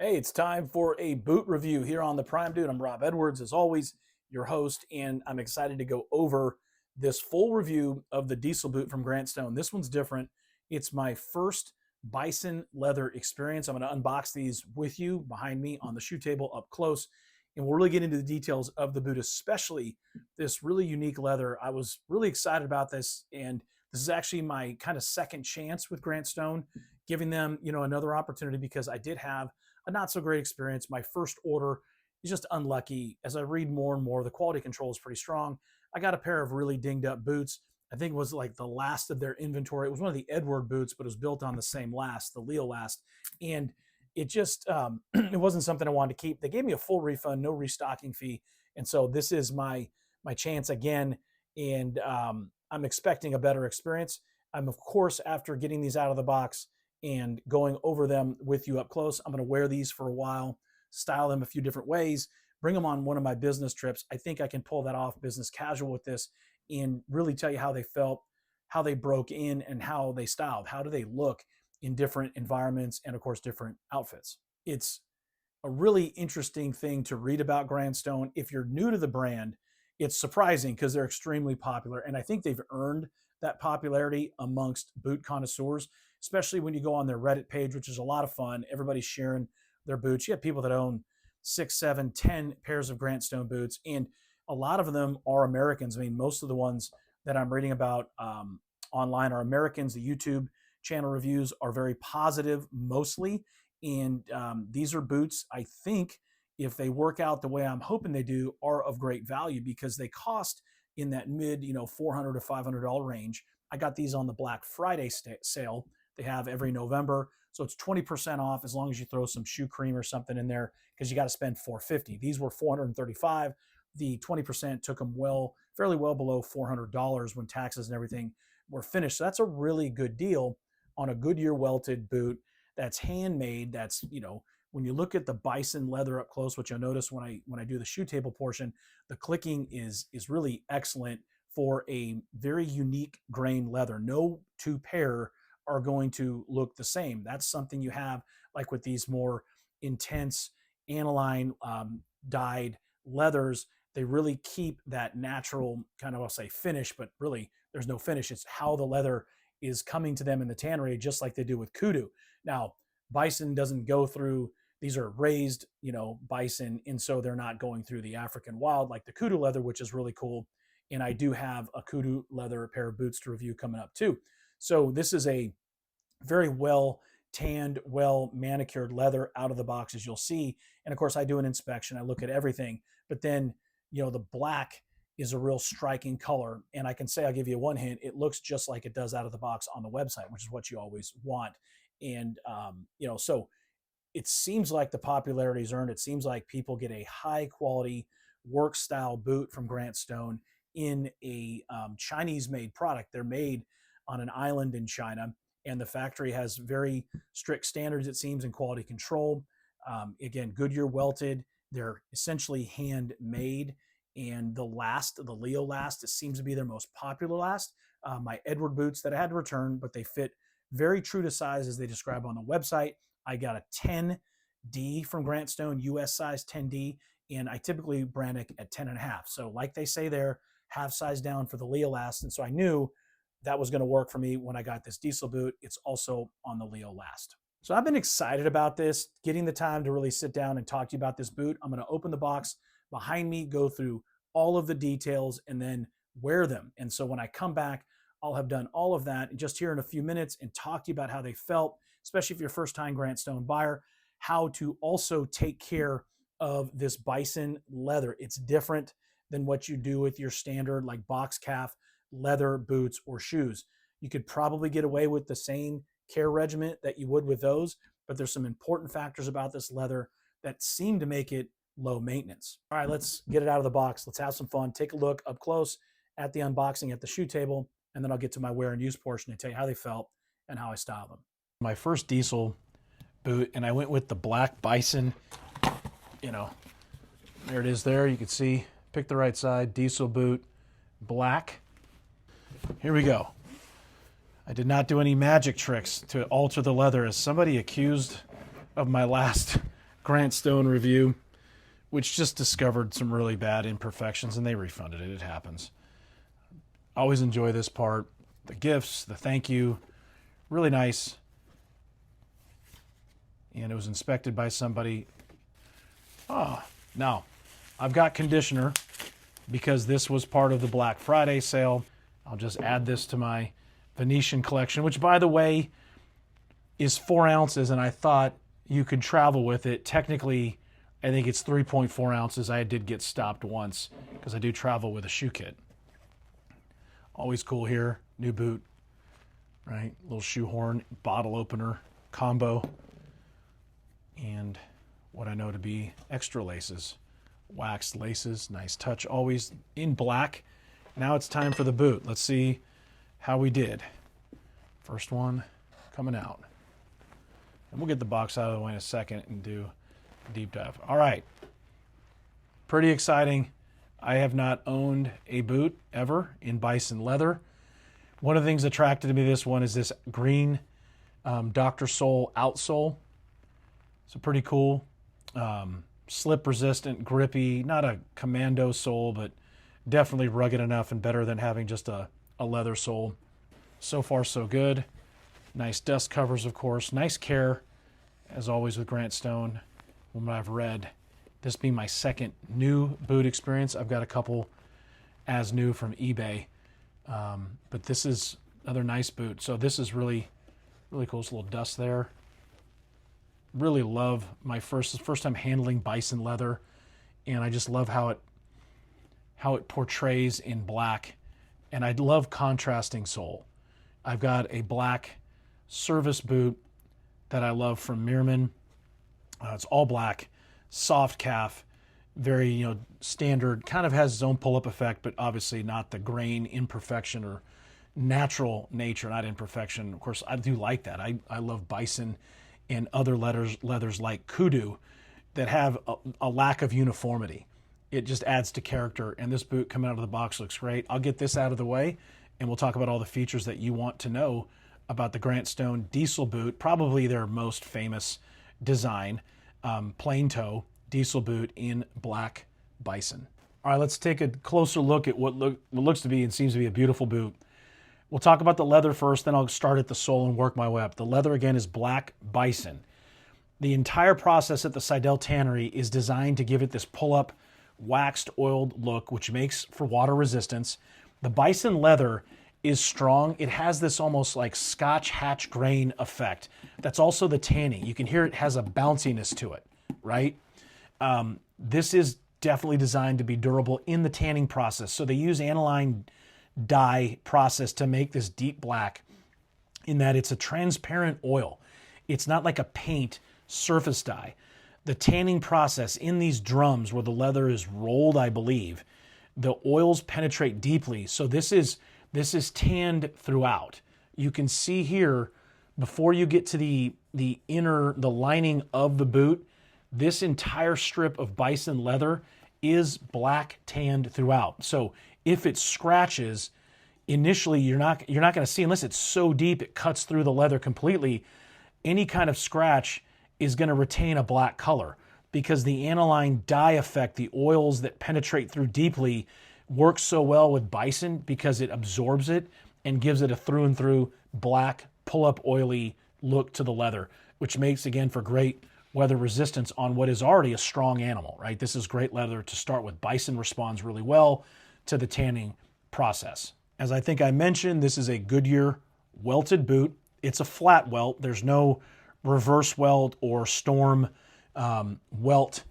Hey, it's time for a boot review here on the Prime Dude. I'm Rob Edwards, as always, your host, and I'm excited to go over this full review of the diesel boot from Grant Stone. This one's different. It's my first Bison leather experience. I'm going to unbox these with you behind me on the shoe table up close, and we'll really get into the details of the boot, especially this really unique leather. I was really excited about this, and this is actually my kind of second chance with Grant Stone, giving them, another opportunity because I did have a not so great experience. My first order is just unlucky. As I read more and more, the quality control is pretty strong. I got a pair of really dinged up boots. I think it was like the last of their inventory. It was one of the Edward boots, but it was built on the same last, the Leo last. And it just, it wasn't something I wanted to keep. They gave me a full refund, no restocking fee. And so this is my chance again. And I'm expecting a better experience. I'm, of course, after getting these out of the box and going over them with you up close, I'm going to wear these for a while, style them a few different ways, bring them on one of my business trips. I think I can pull that off business casual with this and really tell you how they felt, how they broke in, and how they styled. How do they look in different environments and, of course, different outfits? It's a really interesting thing to read about Grant Stone. If you're new to the brand, it's surprising because they're extremely popular, and I think they've earned that popularity amongst boot connoisseurs, especially when you go on their Reddit page, which is a lot of fun. Everybody's sharing their boots. You have people that own 6, 7, 10 pairs of Grant Stone boots, and a lot of them are Americans. I mean, most of the ones that I'm reading about online are Americans. The YouTube channel reviews are very positive mostly, and these are boots, I think, if they work out the way I'm hoping they do, are of great value because they cost in that mid, $400 to $500 range. I got these on the Black Friday sale they have every November. So it's 20% off as long as you throw some shoe cream or something in there because you got to spend $450. These were $435. The 20% took them fairly well below $400 when taxes and everything were finished. So that's a really good deal on a Goodyear welted boot that's handmade. That's, when you look at the Bison leather up close, which you'll notice when I do the shoe table portion, the clicking is really excellent for a very unique grain leather. No two pair are going to look the same. That's something you have like with these more intense aniline-dyed leathers. They really keep that natural kind of, I'll say finish, but really there's no finish. It's how the leather is coming to them in the tannery, just like they do with kudu. Now, Bison doesn't go through, these are raised, bison, and so they're not going through the African wild like the kudu leather, which is really cool. And I do have a kudu leather pair of boots to review coming up too. So this is a very well tanned, well manicured leather out of the box, as you'll see. And of course, I do an inspection. I look at everything. But then, the black is a real striking color. And I can say, I'll give you one hint, it looks just like it does out of the box on the website, which is what you always want. And, so it seems like the popularity is earned. It seems like people get a high quality work style boot from Grant Stone in a Chinese made product. They're made on an island in China, and the factory has very strict standards, it seems, in quality control. Again, Goodyear welted. They're essentially handmade. And the Leo last, it seems to be their most popular last. My Edward boots that I had to return, but they fit very true to size as they describe on the website. I got a 10D from Grant Stone, US size 10D, and I typically brand it at 10.5. So like they say there, half size down for the Leo last. And so I knew that was going to work for me when I got this diesel boot. It's also on the Leo last. So I've been excited about this, getting the time to really sit down and talk to you about this boot. I'm going to open the box behind me, go through all of the details, and then wear them. And so when I come back, I'll have done all of that just here in a few minutes and talk to you about how they felt, especially if you're a first-time Grant Stone buyer, how to also take care of this Bison leather. It's different than what you do with your standard like box calf leather boots or shoes. You could probably get away with the same care regimen that you would with those, but there's some important factors about this leather that seem to make it low maintenance. All right, let's get it out of the box. Let's have some fun. Take a look up close at the unboxing at the shoe table, and then I'll get to my wear and use portion and tell you how they felt and how I style them. My first diesel boot, and I went with the Black Bison. There it is there. You can see, pick the right side, diesel boot, black. Here we go. I did not do any magic tricks to alter the leather, as somebody accused of my last Grant Stone review, which just discovered some really bad imperfections, and they refunded it. It happens. Always enjoy this part. The gifts, the thank you, really nice. And it was inspected by somebody. Now, I've got conditioner because this was part of the Black Friday sale. I'll just add this to my Venetian collection, which, by the way, is 4 ounces, and I thought you could travel with it. Technically, I think it's 3.4 ounces. I did get stopped once because I do travel with a shoe kit. Always cool here. New boot, right? Little shoehorn, bottle opener combo. And what I know to be extra laces. Waxed laces, nice touch. Always in black. Now it's time for the boot. Let's see how we did. First one coming out. And we'll get the box out of the way in a second and do a deep dive. All right. Pretty exciting. I have not owned a boot ever in bison leather. One of the things attracted me to this one is this green Dr. Sole outsole. So pretty cool. Slip resistant, grippy, not a commando sole, but definitely rugged enough and better than having just a leather sole. So far, so good. Nice dust covers, of course. Nice care, as always with Grant Stone. From what I've read, this being my second new boot experience. I've got a couple as new from eBay, but this is another nice boot. So this is really, really cool. There's a little dust there. Really love my first time handling bison leather, and I just love how it portrays in black, and I love contrasting sole. I've got a black service boot that I love from Meerman. It's all black, soft calf, very standard. Kind of has its own pull-up effect, but obviously not the grain imperfection or natural nature, not imperfection. Of course, I do like that. I love bison and other leathers like kudu that have a lack of uniformity. It just adds to character, and this boot coming out of the box looks great. I'll get this out of the way, and we'll talk about all the features that you want to know about the Grant Stone diesel boot, probably their most famous design, plain toe diesel boot in black bison. All right, let's take a closer look at what looks to be and seems to be a beautiful boot. We'll talk about the leather first, then I'll start at the sole and work my way up. The leather, again, is black bison. The entire process at the Seidel Tannery is designed to give it this pull-up, waxed, oiled look, which makes for water resistance. The bison leather is strong. It has this almost like Scotch hatch grain effect. That's also the tanning. You can hear it has a bounciness to it, right? This is definitely designed to be durable in the tanning process. So they use aniline-dye process to make this deep black, in that it's a transparent oil. It's not like a paint surface dye. The tanning process in these drums where the leather is rolled, I believe, the oils penetrate deeply. So this is tanned throughout. You can see here, before you get to the lining of the boot, this entire strip of bison leather is black tanned throughout. So if it scratches, initially you're not going to see, unless it's so deep it cuts through the leather completely, any kind of scratch is going to retain a black color, because the aniline dye effect, the oils that penetrate through deeply, works so well with bison because it absorbs it and gives it a through and through black, pull-up, oily look to the leather, which makes, again, for great weather resistance on what is already a strong animal, right? This is great leather to start with. Bison responds really well to the tanning process. As I think I mentioned, this is a Goodyear welted boot. It's a flat welt. There's no reverse welt or storm welt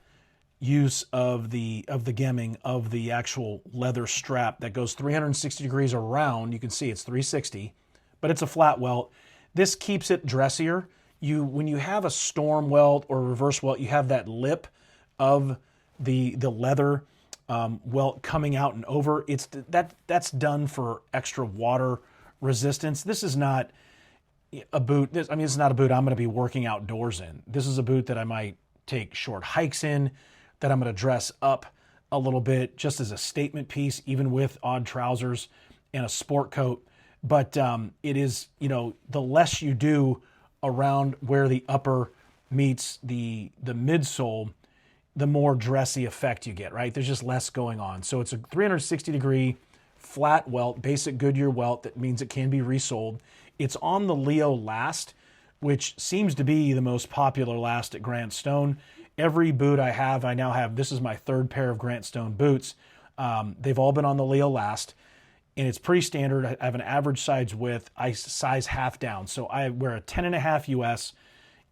use of the gemming of the actual leather strap that goes 360 degrees around. You can see it's 360, but it's a flat welt. This keeps it dressier. When you have a storm welt or reverse welt, you have that lip of the leather welt coming out and over. That's done for extra water resistance. This is not a boot. This is not a boot I'm going to be working outdoors in. This is a boot that I might take short hikes in, that I'm going to dress up a little bit just as a statement piece, even with odd trousers and a sport coat. But it is, the less you do around where the upper meets the midsole, the more dressy effect you get, right? There's just less going on. So it's a 360-degree flat welt, basic Goodyear welt. That means it can be resoled. It's on the Leo last, which seems to be the most popular last at Grant Stone. Every boot I now have, this is my third pair of Grant Stone boots. They've all been on the Leo last, and it's pretty standard. I have an average size width. I size half down. So I wear a 10.5 US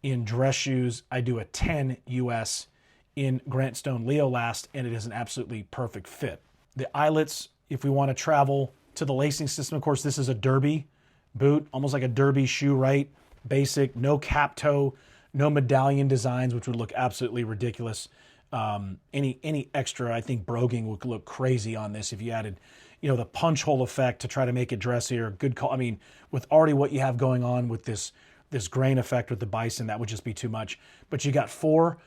in dress shoes. I do a 10 US in Grant Stone Leo last, and it is an absolutely perfect fit. The eyelets, if we want to travel to the lacing system, of course, this is a derby boot, almost like a derby shoe, right? Basic, no cap toe, no medallion designs, which would look absolutely ridiculous. Any extra, I think broguing would look crazy on this if you added, the punch hole effect to try to make it dressier. Good call. I mean, with already what you have going on with this grain effect with the Bison, that would just be too much. But you got four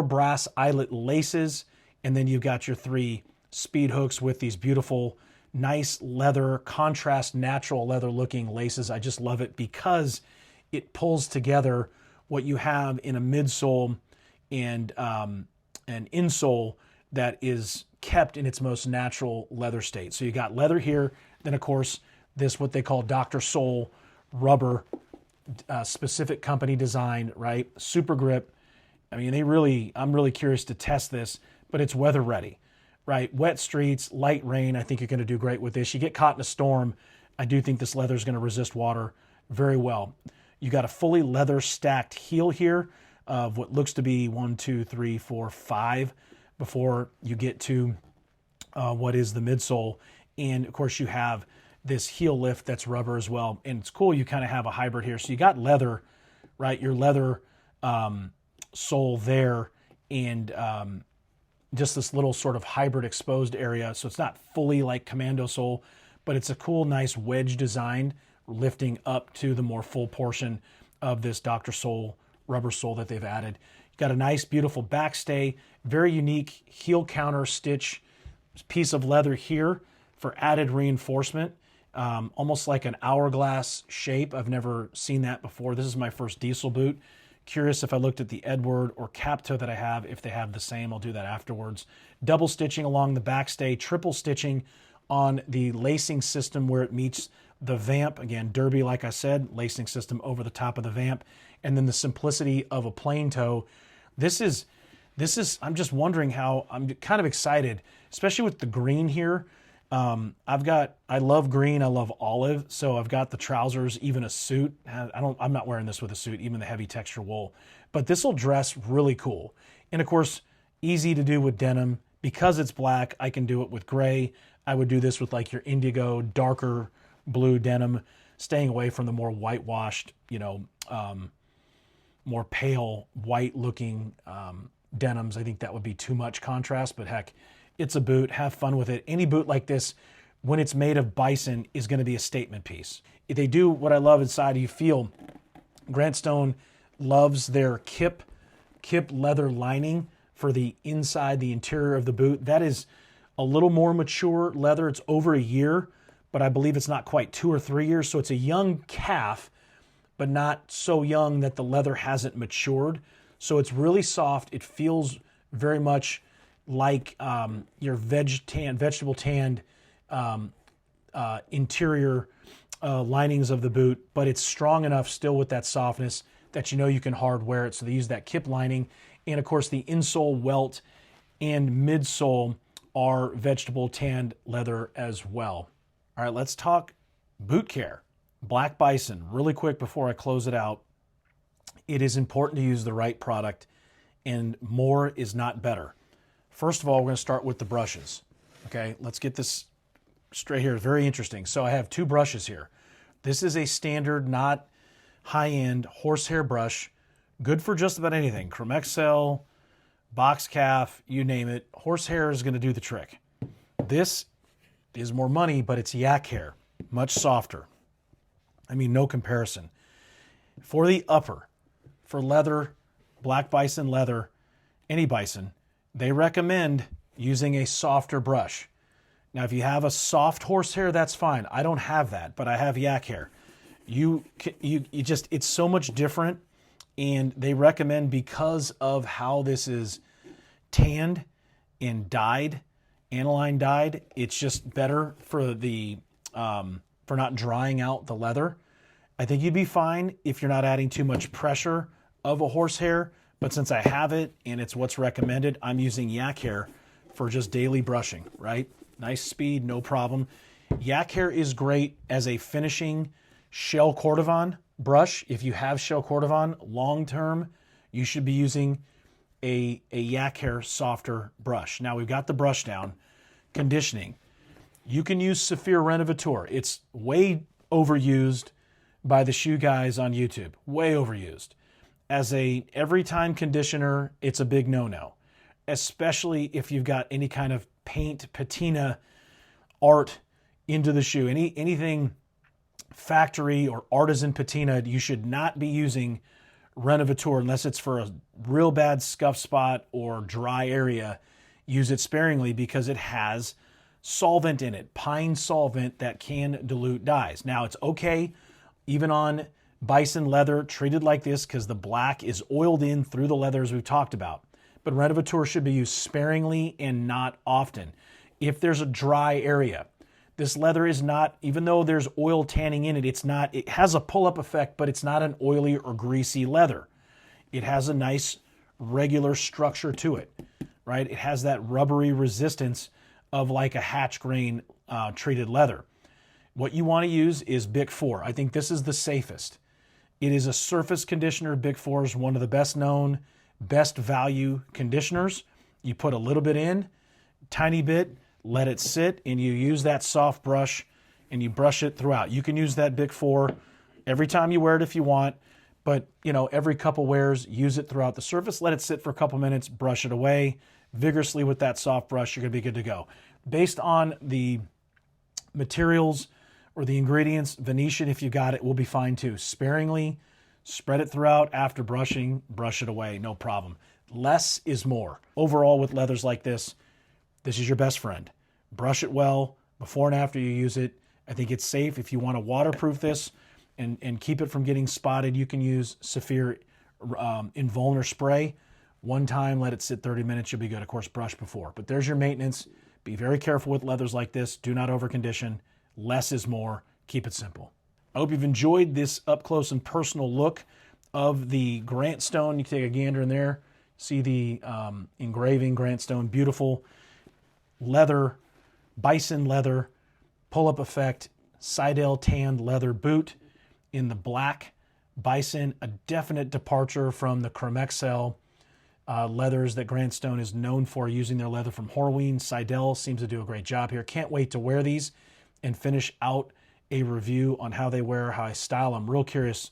brass eyelet laces, and then you've got your 3 speed hooks with these beautiful, nice leather, contrast, natural leather looking laces. I just love it because it pulls together what you have in a midsole and an insole that is kept in its most natural leather state. So you got leather here, then of course this what they call Dr. Sole rubber, specific company design, right? Super grip. I mean, I'm really curious to test this, but it's weather ready, right? Wet streets, light rain, I think you're going to do great with this. You get caught in a storm, I do think this leather is going to resist water very well. You got a fully leather stacked heel here of what looks to be 1, 2, 3, 4, 5 before you get to what is the midsole. And of course you have this heel lift that's rubber as well. And it's cool, you kind of have a hybrid here. So you got leather, right? Your leather sole there, and just this little sort of hybrid exposed area. So it's not fully like commando sole, but it's a cool, nice wedge design lifting up to the more full portion of this Dr. Sole rubber sole that they've added. You've got a nice, beautiful backstay, very unique heel counter stitch piece of leather here for added reinforcement, almost like an hourglass shape. I've never seen that before. This is my first diesel boot. Curious if I looked at the Edward or cap toe that I have, if they have the same. I'll do that afterwards. Double stitching along the backstay, triple stitching on the lacing system where it meets the vamp. Again, derby, like I said, lacing system over the top of the vamp. And then the simplicity of a plain toe. This is, I'm just wondering how, I'm kind of excited, especially with the green here. I love green, I love olive, so I've got the trousers, even a suit. I'm not wearing this with a suit, even the heavy texture wool. But this will dress really cool. And of course, easy to do with denim. Because it's black, I can do it with gray. I would do this with like your indigo, darker blue denim, staying away from the more whitewashed, more pale white looking denims. I think that would be too much contrast, but heck, it's a boot. Have fun with it. Any boot like this, when it's made of Bison, is going to be a statement piece. If they do what I love inside, you feel Grant Stone loves their kip leather lining for the inside, the interior of the boot. That is a little more mature leather. It's over a year, but I believe it's not quite 2 or 3 years. So it's a young calf, but not so young that the leather hasn't matured. So it's really soft. It feels very much like your vegetable tanned interior linings of the boot, but it's strong enough still with that softness that you can hard wear it. So they use that kip lining. And of course the insole, welt, and midsole are vegetable tanned leather as well. All right, let's talk boot care. Black Bison, really quick before I close it out. It is important to use the right product, and more is not better. First of all, we're going to start with the brushes. Okay, let's get this straight here. It's very interesting. So I have 2 brushes here. This is a standard, not high-end horsehair brush, good for just about anything. Chromexcel, box calf, you name it. Horsehair is going to do the trick. This is more money, but it's yak hair, much softer. I mean, no comparison. For the upper, for leather, Black Bison leather, any Bison, they recommend using a softer brush. Now, if you have a soft horsehair, that's fine. I don't have that, but I have yak hair. It's so much different And they recommend, because of how this is tanned and dyed, aniline dyed, it's just better for the for not drying out the leather. I think you'd be fine if you're not adding too much pressure of a horsehair, but since I have it and it's what's recommended, I'm using yak hair for just daily brushing, right? Nice speed, no problem. Yak hair is great as a finishing shell cordovan brush. If you have shell cordovan long term, you should be using a yak hair softer brush. Now we've got the brush down. Conditioning. You can use Saphir Renovator. It's way overused by the shoe guys on YouTube. Way overused. As a every time conditioner, it's a big no-no. Especially if you've got any kind of paint, patina, art into the shoe. Anything factory or artisan patina, you should not be using Renovator unless it's for a real bad scuff spot or dry area. Use it sparingly because it has solvent in it, pine solvent that can dilute dyes. Now it's okay even on bison leather treated like this because the black is oiled in through the leather as we've talked about. But Renovator should be used sparingly and not often. If there's a dry area, this leather is not, even though there's oil tanning in it, it has a pull-up effect, but it's not an oily or greasy leather. It has a nice regular structure to it, right? It has that rubbery resistance of like a hatch grain treated leather. What you want to use is Bick 4. I think this is the safest. It is a surface conditioner. Bick 4 is one of the best known, best value conditioners. You put a little bit in, tiny bit, let it sit, and you use that soft brush and you brush it throughout. You can use that Bick 4 every time you wear it if you want, but every couple wears, use it throughout the surface, let it sit for a couple minutes, brush it away vigorously with that soft brush, you're gonna be good to go. Based on the materials or the ingredients, Venetian, if you got it, will be fine too. Sparingly, spread it throughout after brushing, brush it away, no problem. Less is more. Overall, with leathers like this is your best friend. Brush it well before and after you use it. I think it's safe. If you want to waterproof this and keep it from getting spotted, you can use Saphir Invulner spray. One time, let it sit 30 minutes, you'll be good. Of course, brush before. But there's your maintenance. Be very careful with leathers like this. Do not overcondition. Less is more. Keep it simple. I hope you've enjoyed this up close and personal look of the Grant Stone. You can take a gander in there. See the engraving, Grant Stone, beautiful leather, bison leather, pull-up effect, Seidel tanned leather boot in the black bison, a definite departure from the Chromexcel leathers that Grant Stone is known for, using their leather from Horween. Seidel seems to do a great job here. Can't wait to wear these and finish out a review on how they wear, how I style. I'm real curious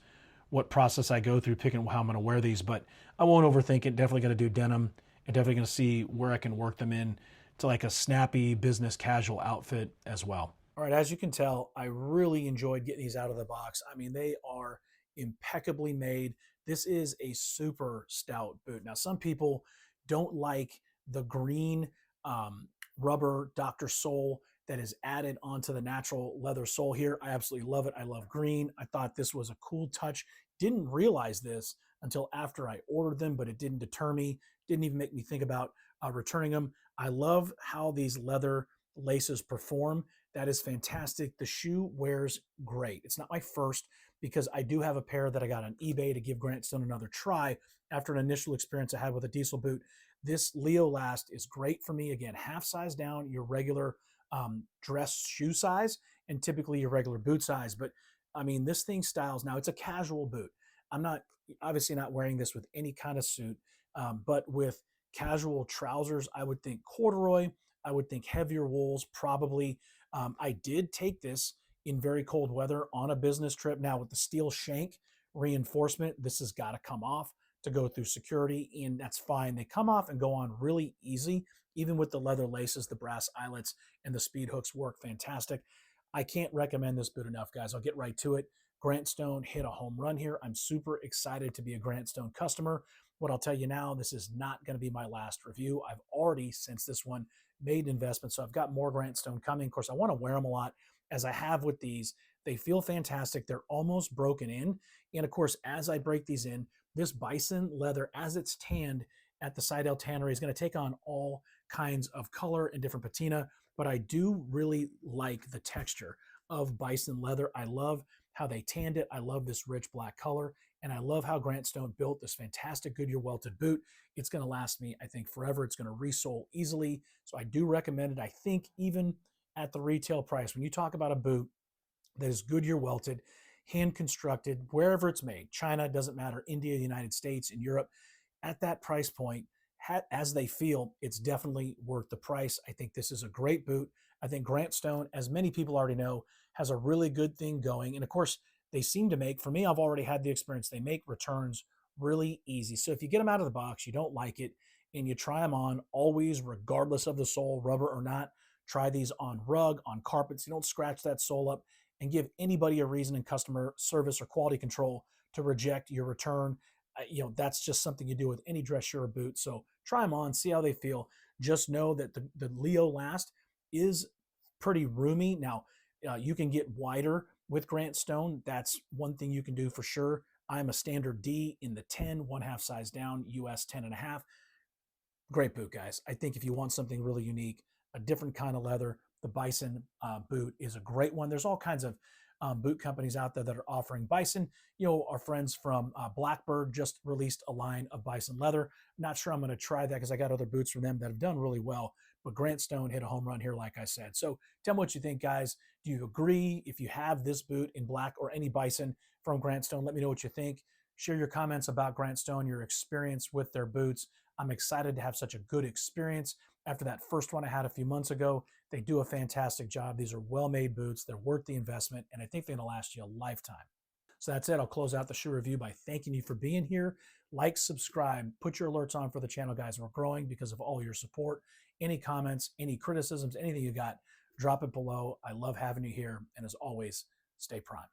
what process I go through picking how I'm going to wear these, but I won't overthink it. Definitely going to do denim and definitely going to see where I can work them in to like a snappy business casual outfit as well. All right, as you can tell, I really enjoyed getting these out of the box. I mean, they are impeccably made. This is a super stout boot. Now, some people don't like the green rubber Dr. Sole that is added onto the natural leather sole here. I absolutely love it. I love green. I thought this was a cool touch. Didn't realize this until after I ordered them, but it didn't deter me. Didn't even make me think about returning them. I love how these leather laces perform. That is fantastic. The shoe wears great. It's not my first because I do have a pair that I got on eBay to give Grant Stone another try after an initial experience I had with a diesel boot. This Leo Last is great for me. Again, half size down, your regular dress shoe size, and typically your regular boot size. But I mean, this thing styles. Now, it's a casual boot. I'm not obviously not wearing this with any kind of suit, but with casual trousers, I would think corduroy. I would think heavier wools, probably. I did take this in very cold weather on a business trip. Now, with the steel shank reinforcement, this has got to come off to go through security, and that's fine. They come off and go on really easy. Even with the leather laces, the brass eyelets, and the speed hooks work fantastic. I can't recommend this boot enough, guys. I'll get right to it. Grant Stone hit a home run here. I'm super excited to be a Grant Stone customer. What I'll tell you now, this is not going to be my last review. I've already, since this one, made an investment, so I've got more Grant Stone coming. Of course, I want to wear them a lot, as I have with these. They feel fantastic. They're almost broken in. And of course, as I break these in, this bison leather, as it's tanned at the Seidel Tannery, is going to take on all kinds of color and different patina. But I do really like the texture of bison leather. I love how they tanned it. I love this rich black color. And I love how Grant Stone built this fantastic Goodyear welted boot. It's going to last me, I think, forever. It's going to resole easily. So I do recommend it. I think even at the retail price, when you talk about a boot that is Goodyear welted, hand constructed, wherever it's made, China, doesn't matter, India, the United States, and Europe, at that price point, as they feel, it's definitely worth the price. I think this is a great boot. I think Grant Stone, as many people already know, has a really good thing going. And of course, they seem to make, for me, I've already had the experience, they make returns really easy. So if you get them out of the box, you don't like it, and you try them on, always, regardless of the sole, rubber or not, try these on rug, on carpets. You don't scratch that sole up and give anybody a reason in customer service or quality control to reject your return. That's just something you do with any dressier boot. So try them on, see how they feel. Just know that the Leo Last is pretty roomy. Now, you can get wider with Grant Stone. That's one thing you can do for sure. I'm a standard D in the 10, 1/2 size down, US 10.5. Great boot, guys. I think if you want something really unique, a different kind of leather, the Bison boot is a great one. There's all kinds of boot companies out there that are offering Bison. Our friends from Blackbird just released a line of Bison leather. Not sure I'm going to try that because I got other boots from them that have done really well. But Grant Stone hit a home run here, like I said. So tell me what you think, guys. Do you agree? If you have this boot in black or any Bison from Grant Stone, let me know what you think. Share your comments about Grant Stone, your experience with their boots. I'm excited to have such a good experience after that first one I had a few months ago. They do a fantastic job. These are well-made boots. They're worth the investment, and I think they're going to last you a lifetime. So that's it. I'll close out the shoe review by thanking you for being here. Like, subscribe, put your alerts on for the channel, guys. We're growing because of all your support. Any comments, any criticisms, anything you got, drop it below. I love having you here, and as always, stay prime.